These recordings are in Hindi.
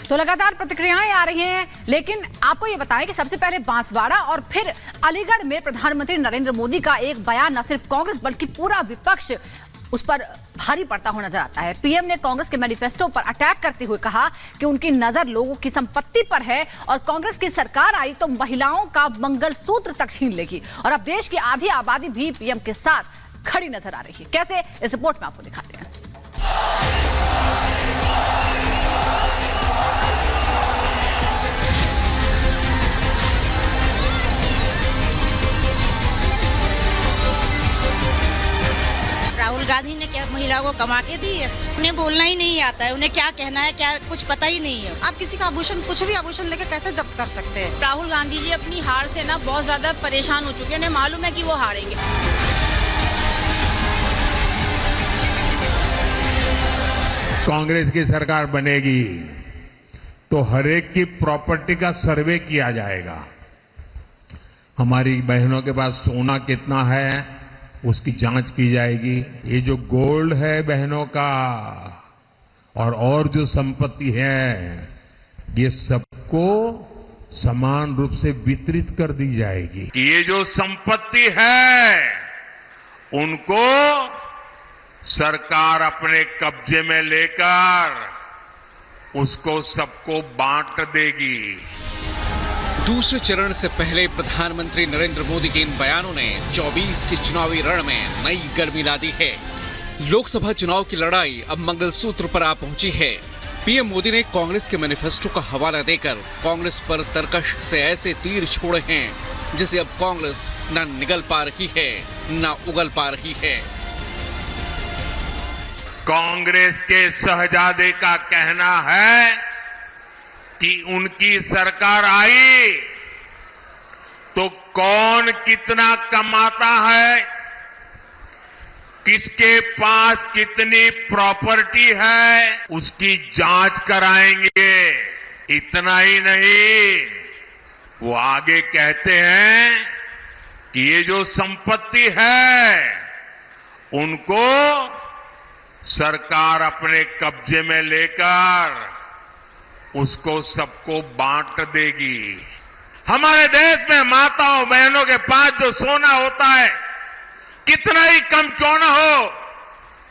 तो लगातार प्रतिक्रियाएं आ रही हैं, लेकिन आपको ये बताएं कि सबसे पहले बांसवाड़ा और फिर अलीगढ़ में प्रधानमंत्री नरेंद्र मोदी का एक बयान न सिर्फ कांग्रेस बल्कि पूरा विपक्ष उस पर भारी पड़ता हुआ नजर आता है। पीएम ने कांग्रेस के मैनिफेस्टो पर अटैक करते हुए कहा कि उनकी नजर लोगों की संपत्ति पर है और कांग्रेस की सरकार आई तो महिलाओं का मंगलसूत्र तक छीन लेगी और अब देश की आधी आबादी भी पीएम के साथ खड़ी नजर आ रही है। कैसे, इस रिपोर्ट में आपको दिखाते हैं। राहुल गांधी ने क्या महिलाओं को कमा के दी है? उन्हें बोलना ही नहीं आता है, उन्हें क्या कहना है क्या कुछ पता ही नहीं है। आप किसी का आभूषण, कुछ भी आभूषण लेके कैसे जब्त कर सकते हैं? राहुल गांधी जी अपनी हार से ना बहुत ज्यादा परेशान हो चुके हैं, उन्हें मालूम है कि वो हारेंगे। कांग्रेस की सरकार बनेगी तो हर एक की प्रॉपर्टी का सर्वे किया जाएगा। हमारी बहनों के पास सोना कितना है उसकी जांच की जाएगी। ये जो गोल्ड है बहनों का और जो संपत्ति है ये सबको समान रूप से वितरित कर दी जाएगी। ये जो संपत्ति है उनको सरकार अपने कब्जे में लेकर उसको सबको बांट देगी। दूसरे चरण से पहले प्रधानमंत्री नरेंद्र मोदी के इन बयानों ने 24 के चुनावी रण में नई गर्मी ला दी है। लोकसभा चुनाव की लड़ाई अब मंगलसूत्र पर आ पहुंची है। पीएम मोदी ने कांग्रेस के मैनिफेस्टो का हवाला देकर कांग्रेस पर तरकश से ऐसे तीर छोड़े हैं जिसे अब कांग्रेस न निगल पा रही है न उगल पा रही है। कांग्रेस के शहजादे का कहना है कि उनकी सरकार आई तो कौन कितना कमाता है, किसके पास कितनी प्रॉपर्टी है उसकी जांच कराएंगे। इतना ही नहीं, वो आगे कहते हैं कि ये जो संपत्ति है उनको सरकार अपने कब्जे में लेकर उसको सबको बांट देगी। हमारे देश में माताओं बहनों के पास जो सोना होता है कितना ही कम क्यों न हो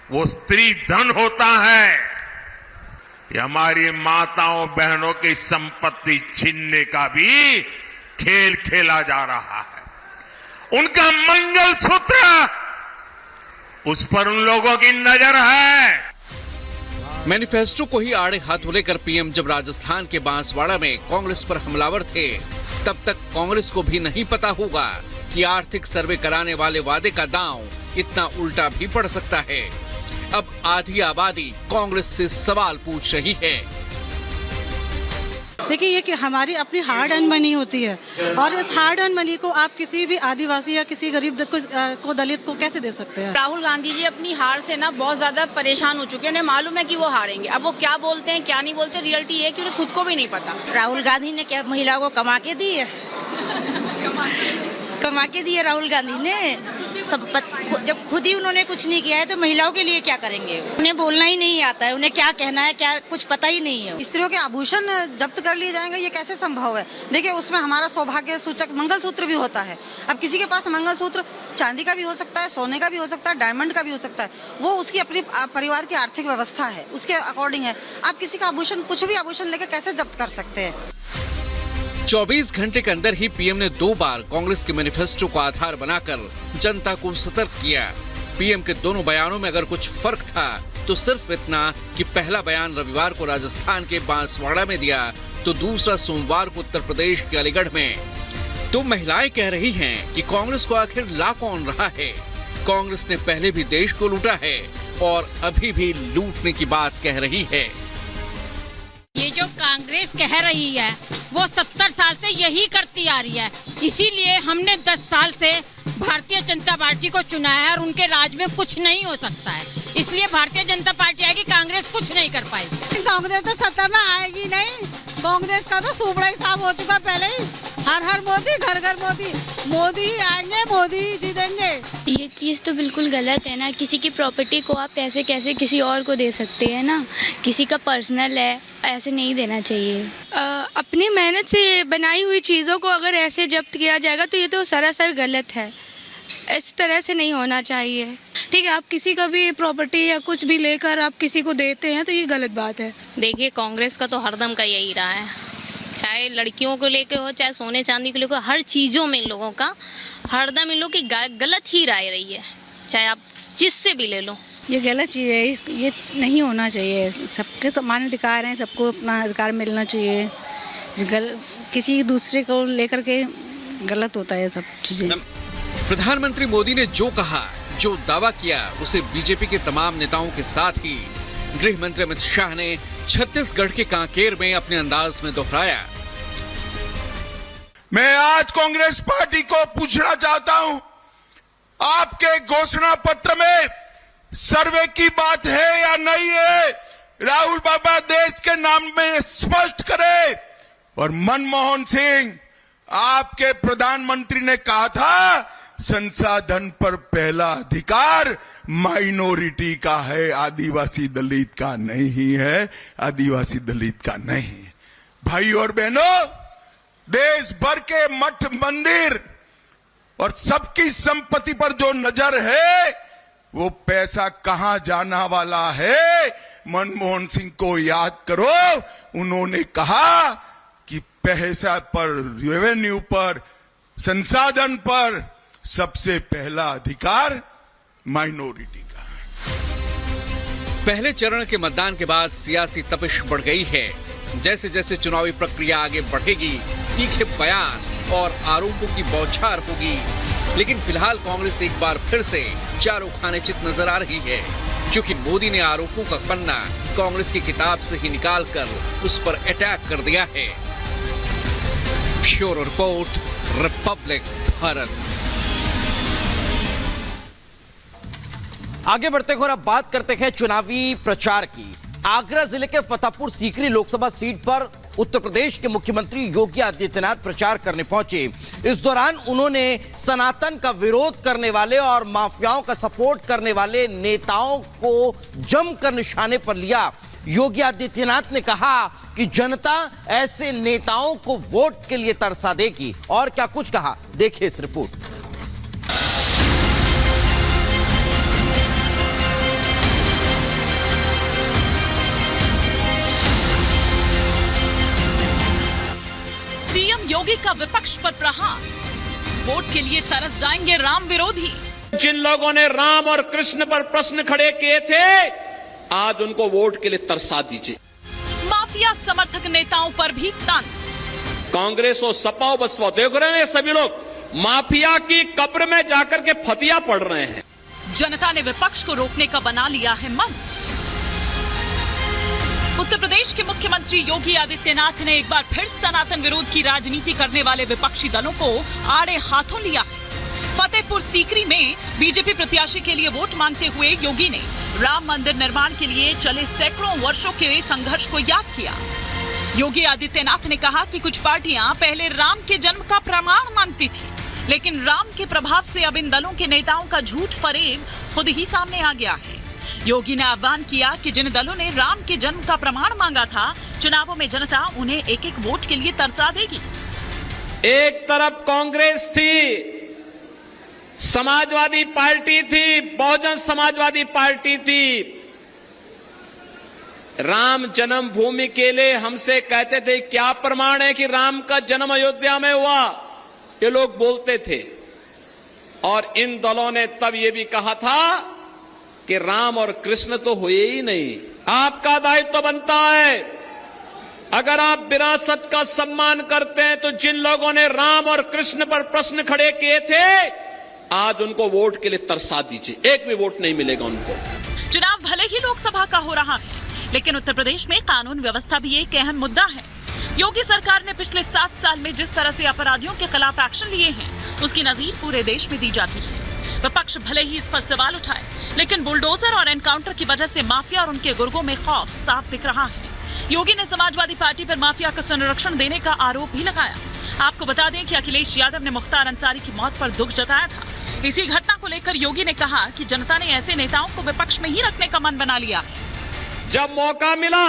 वो स्त्री धन होता है। ये हमारी माताओं बहनों की संपत्ति छीनने का भी खेल खेला जा रहा है। उनका मंगलसूत्र उस पर उन लोगों की नजर है। मैनिफेस्टो को ही आड़े हाथों लेकर पीएम जब राजस्थान के बांसवाड़ा में कांग्रेस पर हमलावर थे तब तक कांग्रेस को भी नहीं पता होगा कि आर्थिक सर्वे कराने वाले वादे का दांव इतना उल्टा भी पड़ सकता है। अब आधी आबादी कांग्रेस से सवाल पूछ रही है। देखिए, ये कि हमारी अपनी हार्ड अर्न मनी होती है और इस हार्ड अर्न मनी को आप किसी भी आदिवासी या किसी गरीब को दलित को कैसे दे सकते हैं? राहुल गांधी जी अपनी हार से ना बहुत ज्यादा परेशान हो चुके हैं, उन्हें मालूम है कि वो हारेंगे। अब वो क्या बोलते हैं क्या नहीं बोलते, रियलिटी है कि उन्हें खुद को भी नहीं पता। राहुल गांधी ने क्या महिलाओं को कमा के दी है? कमा के दी है राहुल गांधी ने। जब खुद ही उन्होंने कुछ नहीं किया है तो महिलाओं के लिए क्या करेंगे? उन्हें बोलना ही नहीं आता है, उन्हें क्या कहना है क्या कुछ पता ही नहीं है। स्त्रियों के आभूषण जब्त कर लिए जाएंगे, ये कैसे संभव है? देखिए, उसमें हमारा सौभाग्य सूचक मंगलसूत्र भी होता है। अब किसी के पास मंगलसूत्र चांदी का भी हो सकता है, सोने का भी हो सकता है, डायमंड का भी हो सकता है। वो उसकी अपनी परिवार की आर्थिक व्यवस्था है, उसके अकॉर्डिंग है। आप किसी का आभूषण, कुछ भी आभूषण लेके कैसे जब्त कर सकते हैं? 24 घंटे के अंदर ही पीएम ने 2 बार कांग्रेस के मैनिफेस्टो को आधार बनाकर जनता को सतर्क किया। पीएम के दोनों बयानों में अगर कुछ फर्क था तो सिर्फ इतना कि पहला बयान रविवार को राजस्थान के बांसवाड़ा में दिया तो दूसरा सोमवार को उत्तर प्रदेश के अलीगढ़ में। तो महिलाएं कह रही हैं कि कांग्रेस को आखिर ला कौन रहा है। कांग्रेस ने पहले भी देश को लूटा है और अभी भी लूटने की बात कह रही है। ये जो कांग्रेस कह रही है वो 70 साल से यही करती आ रही है। इसीलिए हमने 10 साल से भारतीय जनता पार्टी को चुना है और उनके राज में कुछ नहीं हो सकता है। इसलिए भारतीय जनता पार्टी आएगी, कांग्रेस कुछ नहीं कर पाएगी। कांग्रेस तो सत्ता में आएगी नहीं। कांग्रेस का तो सुपड़ा ही साफ हो चुका पहले ही। हर हर मोदी, घर घर मोदी, मोदी ही आएंगे, मोदी ही जीतेंगे। ये चीज़ तो बिल्कुल गलत है ना। किसी की प्रॉपर्टी को आप ऐसे कैसे किसी और को दे सकते हैं ना। किसी का पर्सनल है, ऐसे नहीं देना चाहिए। अपनी मेहनत से बनाई हुई चीज़ों को अगर ऐसे जब्त किया जाएगा तो ये तो सरासर गलत है। इस तरह से नहीं होना चाहिए। ठीक है, आप किसी का भी प्रॉपर्टी या कुछ भी लेकर आप किसी को देते हैं तो ये गलत बात है। देखिए, कांग्रेस का तो हरदम का यही रहा है, चाहे लड़कियों को लेके हो, चाहे सोने चांदी को लेकर, हर चीज़ों में इन लोगों का हरदम इन लोगों की गलत ही राय रही है, चाहे आप जिससे भी ले लो। ये गलत चीज़ है, ये नहीं होना चाहिए। सबके समान अधिकार हैं, सबको अपना अधिकार मिलना चाहिए। किसी दूसरे को लेकर के गलत होता है सब चीज़ें। प्रधानमंत्री मोदी ने जो कहा, जो दावा किया, उसे बीजेपी के तमाम नेताओं के साथ ही गृह मंत्री अमित शाह ने छत्तीसगढ़ के कांकेर में अपने अंदाज में दोहराया। मैं आज कांग्रेस पार्टी को पूछना चाहता हूं, आपके घोषणा पत्र में सर्वे की बात है या नहीं है? राहुल बाबा देश के नाम में स्पष्ट करे। और मनमोहन सिंह, आपके प्रधानमंत्री ने कहा था संसाधन पर पहला अधिकार माइनॉरिटी का है, आदिवासी दलित का नहीं है, आदिवासी दलित का नहीं है। भाई और बहनों, देश भर के मठ मंदिर और सबकी संपत्ति पर जो नजर है, वो पैसा कहां जाना वाला है? मनमोहन सिंह को याद करो, उन्होंने कहा कि पैसा पर, रेवेन्यू पर, संसाधन पर सबसे पहला अधिकार माइनॉरिटी का। पहले चरण के मतदान के बाद सियासी तपिश बढ़ गई है। जैसे जैसे चुनावी प्रक्रिया आगे बढ़ेगी, तीखे बयान और आरोपों की बौछार होगी। लेकिन फिलहाल कांग्रेस एक बार फिर से चारों खाने चित नजर आ रही है, क्योंकि मोदी ने आरोपों का पन्ना कांग्रेस की किताब से ही निकालकर उस पर अटैक कर दिया है। Bureau report, Republic Bharat. आगे बढ़ते हैं और अब बात करते हैं चुनावी प्रचार की। आगरा जिले के फतेहपुर सीकरी लोकसभा सीट पर उत्तर प्रदेश के मुख्यमंत्री योगी आदित्यनाथ प्रचार करने पहुंचे। इस दौरान उन्होंने सनातन का विरोध करने वाले और माफियाओं का सपोर्ट करने वाले नेताओं को जमकर निशाने पर लिया। योगी आदित्यनाथ ने कहा कि जनता ऐसे नेताओं को वोट के लिए तरसा देगी। और क्या कुछ कहा, देखिए इस रिपोर्ट। सीएम योगी का विपक्ष पर प्रहार, वोट के लिए तरस जाएंगे राम विरोधी। जिन लोगों ने राम और कृष्ण पर प्रश्न खड़े किए थे, आज उनको वोट के लिए तरसा दीजिए। माफिया समर्थक नेताओं पर भी तंज। कांग्रेस और सपा बसपा देख रहे हैं, सभी लोग माफिया की कब्र में जाकर के फतिया पड़ रहे हैं। जनता ने विपक्ष को रोकने का बना लिया है मन। उत्तर प्रदेश के मुख्यमंत्री योगी आदित्यनाथ ने एक बार फिर सनातन विरोध की राजनीति करने वाले विपक्षी दलों को आड़े हाथों लिया। फतेहपुर सीकरी में बीजेपी प्रत्याशी के लिए वोट मांगते हुए योगी ने राम मंदिर निर्माण के लिए चले सैकड़ों वर्षों के संघर्ष को याद किया। योगी आदित्यनाथ ने कहा कि कुछ पार्टियां पहले राम के जन्म का प्रमाण मांगती थी, लेकिन राम के प्रभाव से अब इन दलों के नेताओं का झूठ फरेब खुद ही सामने आ गया है। योगी ने आह्वान किया कि जिन दलों ने राम के जन्म का प्रमाण मांगा था, चुनावों में जनता उन्हें एक एक वोट के लिए तरसा देगी। एक तरफ कांग्रेस थी, समाजवादी पार्टी थी, बहुजन समाजवादी पार्टी थी। राम जन्मभूमि के लिए हमसे कहते थे क्या प्रमाण है कि राम का जन्म अयोध्या में हुआ, ये लोग बोलते थे। और इन दलों ने तब ये भी कहा था कि राम और कृष्ण तो हुए ही नहीं। आपका दायित्व बनता है, अगर आप विरासत का सम्मान करते हैं तो जिन लोगों ने राम और कृष्ण पर प्रश्न खड़े किए थे, आज उनको वोट के लिए तरसा दीजिए। एक भी वोट नहीं मिलेगा उनको। चुनाव भले ही लोकसभा का हो रहा है, लेकिन उत्तर प्रदेश में कानून व्यवस्था भी एक अहम मुद्दा है। योगी सरकार ने पिछले 7 साल में जिस तरह से अपराधियों के खिलाफ एक्शन लिए हैं, उसकी नजीर पूरे देश में दी जाती है। विपक्ष भले ही इस पर सवाल उठाए, लेकिन बुलडोजर और एनकाउंटर की वजह से माफिया और उनके गुर्गों में खौफ साफ दिख रहा है। योगी ने समाजवादी पार्टी पर माफिया का संरक्षण देने का आरोप भी लगाया। आपको बता दें कि अखिलेश यादव ने मुख्तार अंसारी की मौत पर दुख जताया था। इसी घटना को लेकर योगी ने कहा कि जनता ने ऐसे नेताओं को विपक्ष में ही रखने का मन बना लिया। जब मौका मिला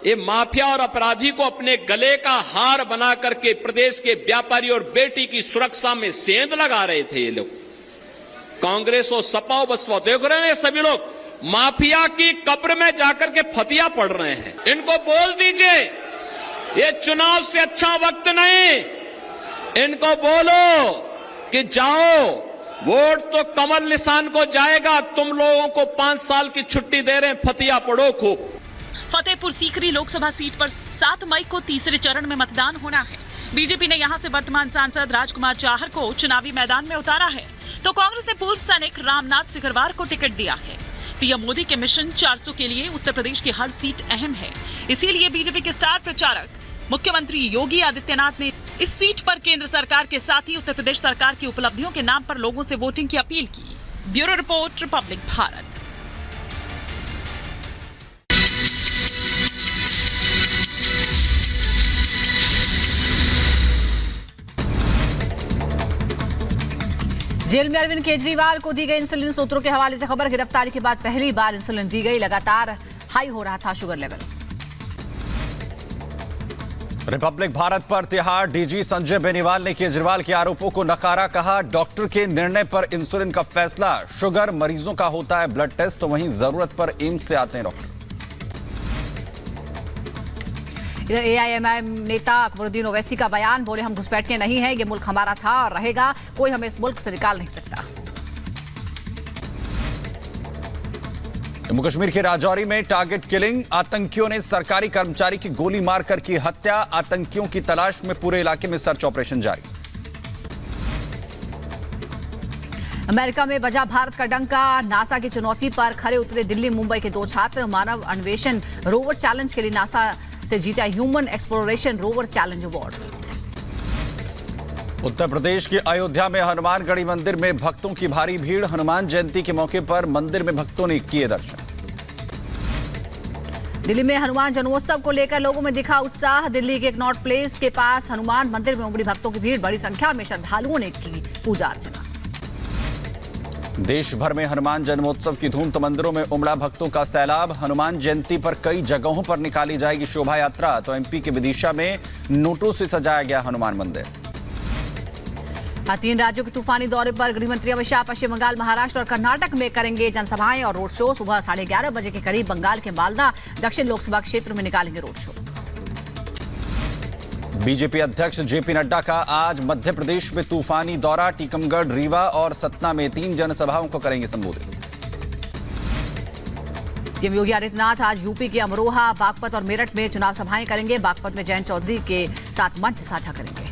ये माफिया और अपराधी को अपने गले का हार बना करके प्रदेश के व्यापारी और बेटी की सुरक्षा में सेंध लगा रहे थे ये लोग। कांग्रेस और सपा और बसपा देख रहे हैं, सभी लोग माफिया की कब्र में जाकर के फतिया पड़ रहे हैं। इनको बोल दीजिए ये चुनाव से अच्छा वक्त नहीं। इनको बोलो कि जाओ, वोट तो कमल निशान को जाएगा, तुम लोगों को 5 साल की छुट्टी दे रहे हैं, फतिया पड़ो खूब। फतेहपुर सीकरी लोकसभा सीट पर 7 मई को तीसरे चरण में मतदान होना है। बीजेपी ने यहां से वर्तमान सांसद राजकुमार चाहर को चुनावी मैदान में उतारा है, तो कांग्रेस ने पूर्व सैनिक रामनाथ सिकरवार को टिकट दिया है। पीएम मोदी के मिशन 400 के लिए उत्तर प्रदेश की हर सीट अहम है, इसीलिए बीजेपी के स्टार प्रचारक मुख्यमंत्री योगी आदित्यनाथ ने इस सीट पर केंद्र सरकार के साथ ही उत्तर प्रदेश सरकार की उपलब्धियों के नाम पर लोगों से वोटिंग की अपील की। Bureau report, Republic Bharat. Jail में अरविंद केजरीवाल को दी गई इंसुलिन, सूत्रों के हवाले से खबर। गिरफ्तारी के बाद पहली बार इंसुलिन दी गई, लगातार हाई हो रहा था शुगर लेवल। रिपब्लिक भारत पर तिहाड़ डीजी संजय बेनीवाल ने केजरीवाल के आरोपों को नकारा। कहा डॉक्टर के निर्णय पर इंसुलिन का फैसला, शुगर मरीजों का होता है ब्लड टेस्ट, तो वहीं जरूरत पर एम्स से आते हैं डॉक्टर। एआईएमआईएम नेता अकबरुद्दीन ओवैसी का बयान, बोले हम घुसपैठिए नहीं है, ये मुल्क हमारा था और रहेगा, कोई हमें इस मुल्क से निकाल नहीं सकता। जम्मू कश्मीर के राजौरी में टारगेट किलिंग, आतंकियों ने सरकारी कर्मचारी की गोली मारकर की हत्या। आतंकियों की तलाश में पूरे इलाके में सर्च ऑपरेशन जारी। अमेरिका में बजा भारत का डंका, नासा की चुनौती पर खरे उतरे दिल्ली मुंबई के 2 छात्र। मानव अन्वेषण रोवर चैलेंज के लिए नासा से जीता human exploration rover challenge award. Uttar Pradesh के अयोध्या में हनुमानगढ़ी मंदिर में भक्तों की भारी भीड़। हनुमान जयंती के मौके पर मंदिर में भक्तों ने किए दर्शन। दिल्ली में हनुमान जन्मोत्सव को लेकर लोगों में दिखा उत्साह। दिल्ली के एक नॉट प्लेस के पास हनुमान मंदिर में उमड़ी भक्तों की भीड़, बड़ी संख्या में श्रद्धालुओं ने की पूजा अर्चना। देश भर में हनुमान जन्मोत्सव की धूम, तो मंदिरों में उमड़ा भक्तों का सैलाब। हनुमान जयंती पर कई जगहों पर निकाली जाएगी शोभा यात्रा, तो एमपी के विदिशा में नोटों से सजाया गया हनुमान मंदिर। 3 राज्यों के तूफानी दौरे पर गृहमंत्री अमित शाह पश्चिम बंगाल, महाराष्ट्र और कर्नाटक में करेंगे जनसभाएं और रोड शो। सुबह 11:30 बजे के करीब बंगाल के मालदा दक्षिण लोकसभा क्षेत्र में निकालेंगे रोड शो। बीजेपी अध्यक्ष जेपी नड्डा का आज मध्य प्रदेश में तूफानी दौरा। टीकमगढ़, रीवा और सतना में 3 जनसभाओं को करेंगे संबोधित। सीएम योगी आदित्यनाथ आज यूपी के अमरोहा, बागपत और मेरठ में चुनाव सभाएं करेंगे। बागपत में जयंत चौधरी के साथ मंच साझा करेंगे।